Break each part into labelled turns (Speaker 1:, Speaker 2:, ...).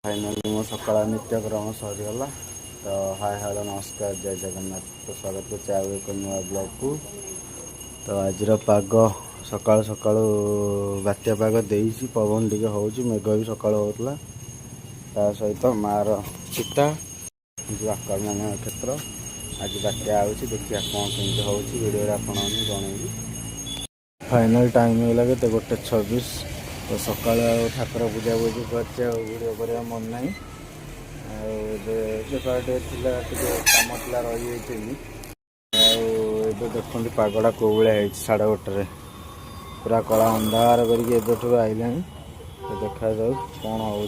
Speaker 1: Finally मो सकाळ नित्यक्रम सरीगला। तो हाय हेलो नमस्कार जय जगन्नाथ। तो स्वागत करते आउ एक नुआ ब्लॉग को। तो आज पाग सकाल सकाल बात्या पाग देसी पवन टे हो मेघ भी सकाल होता ता सहित मार चिता जो आकार मान क्षेत्र आज बात्या आऊँगी देखिए कौन कमी हो वीडियो आपन जनइबी। फाइनाल टाइम है लगे तो 1:26। तो सका ठाकुर पूजा पूजी कर वीडियो करने मन ना बेपारे कम था रही देखते पगड़ा कौ भाया 1:30 पूरा कला अंधार करके आईला। तो देखा जाऊ कौन हो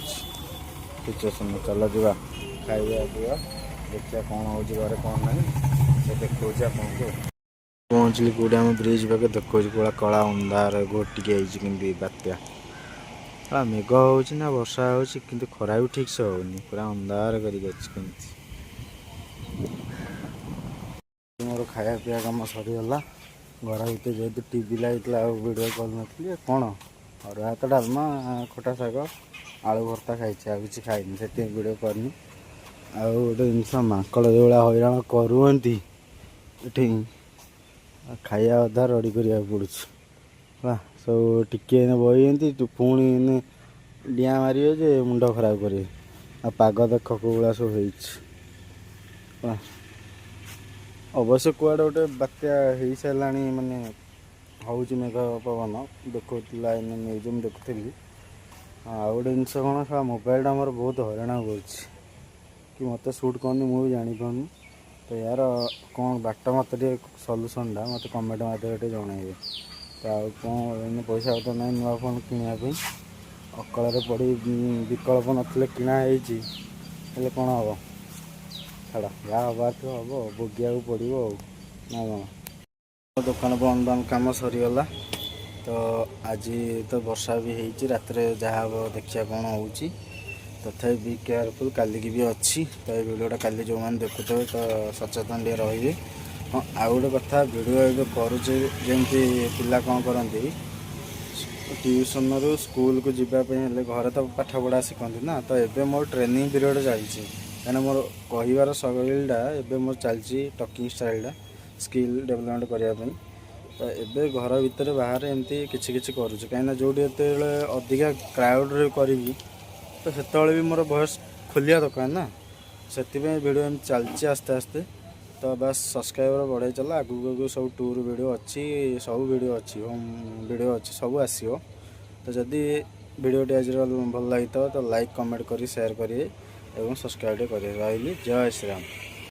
Speaker 1: सिचुएसन। चल जा खाଇବା पिवा देखिए कौन हो घर कौन ना देखा आपको पहुँचली कौटे आम ब्रिज पाखे देखा पूरा कला अंधार घोटिकी बात्या मेघ हो वर्षा हो खरा भी ठीक से होनी पूरा अंधार कर मोर खाया पीवा कम सरीगला। घर भर जेहतु टीवी लगी वीडियो कल नी कौन और भात डालमा खटा शाग आलू भर्ता खाई किसी खाई से वीडियो करनी। आउ गोटे जिनस माकड़ जो भाया हईराण करती खाया अधा रड़ी करने पड़ू सब टिके बही पुणी डिया मारे जे मुंड खराब करे पाग देख कौला सब हो अवश्य कुआडे गोटे बात्या हो सारा माने हूँ मेघ पवन देखा न्यूज में देखुली। आ गोटे जिनस कौन मोबाइलटा मोर बहुत हईराण कर मत सुट करनी मुझे जापानी। तो यार कौन बाट मत सल्यूशनटा मत कमेंट मध्य जनइबे। तो आउ कौन पैसा तो ना नुआ फोन किनापी अकल पड़ी विकल्प नथिले किना हेले कौन हम छाड़ जहाँ हबार थे हम भोगिया पड़ो ना कौन। दुकान बंद बंद कम सरीगला। तो आज तो वर्षा भी होती रात जहाँ देखिए कौन हो तथा बी केयरफुल काली की भी अच्छी। तो ये वीडियोटा काली जो मैंने देखुवे तो सचेतन टे रही। हाँ आउ गोटे कथा वीडियो ये करुचे जमी पिला कौन करती ट्यूशन रू स्कूल को जीवाई घर तो पाठ पढ़ा शिखती ना। तो ये मोर ट्रेनिंग पीरियड चलती कहीं मोर कहबार स्टाइलटा एवं मोर चलती टॉकिंग स्टाइलटा स्किल डेवलपमेंट करने। तो ये घर भितर बाहर एमती किसी करुचे कहीं जो अधिका क्राउड करी तो से भी मोर वॉइस खोलिया दरकार ना से वीडियो एम चलती आस्ते आस्ते। तो बस सब्सक्राइबर बढ़े चला आगू सब टूर वीडियो अच्छी सब वीडियो अच्छी होम वीडियो अच्छी सब आसो। तो जदि वीडियोटी आज भल लगी तो लाइक कमेंट करी शेयर करिए एवं सब्सक्राइब करिए। रही जय श्री राम।